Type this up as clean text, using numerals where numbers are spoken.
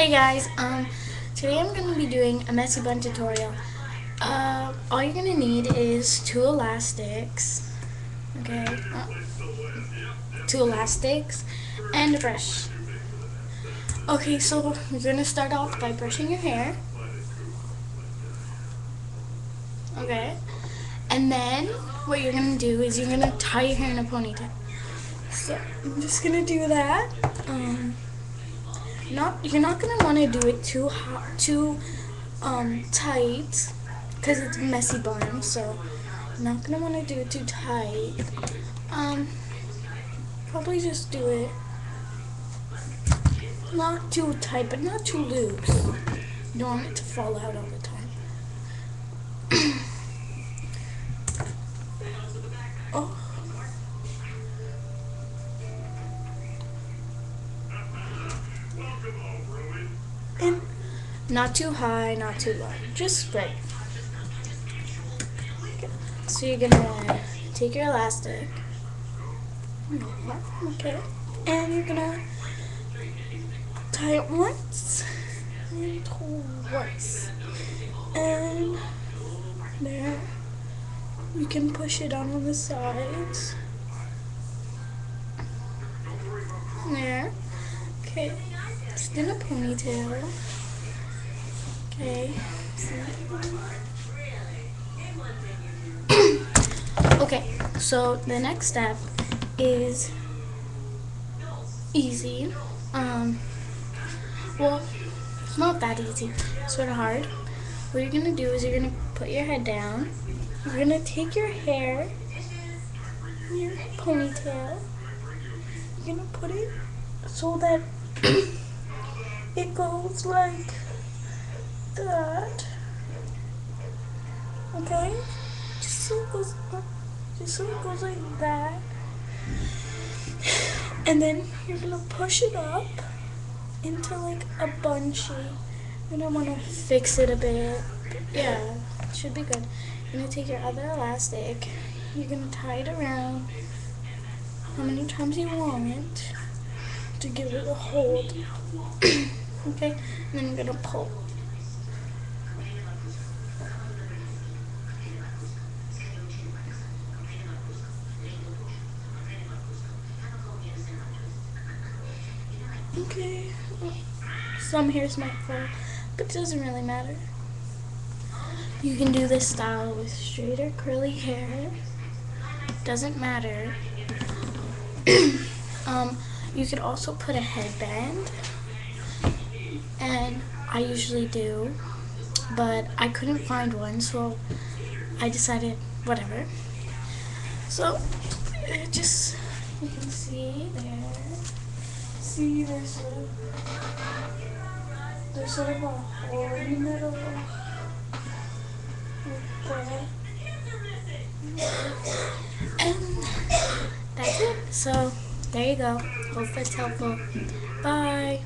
Hey guys, today I'm going to be doing a messy bun tutorial. All you're going to need is two elastics, okay, two elastics, and a brush. Okay, so you're going to start off by brushing your hair, okay, and then what you're going to do is you're going to tie your hair in a ponytail. So I'm just going to do that. You're not gonna want to do it too tight because it's a messy bun, so you're not gonna want to do it too tight. Probably just do it not too tight, but not too loose. You don't want it to fall out all the time. Oh. And not too high, not too low, just right. So you're gonna take your elastic, okay, and you're gonna tie it once and twice, and there. You can push it on the sides. There. Okay. Just in a ponytail. Okay. Okay, so the next step is easy. Well, it's not that easy. It's sort of hard. What you're gonna do is you're gonna put your head down. You're gonna take your hair, your ponytail. You're gonna put it so that it goes like that. Okay? Just so it goes like that. And then you're gonna push it up into like a bun shape. You're gonna wanna fix it a bit. Yeah, it should be good. You're gonna take your other elastic. You're gonna tie it around how many times you want to give it a hold. Okay? And then you're gonna pull. Okay. Some hairs might fall, but it doesn't really matter. You can do this style with straight or curly hair. Doesn't matter. You could also put a headband, and I usually do, but I couldn't find one, so I decided whatever. So just, you can see there. See, there's sort of a hole in the middle. And that's it. So there you go. Hope that's helpful. Bye.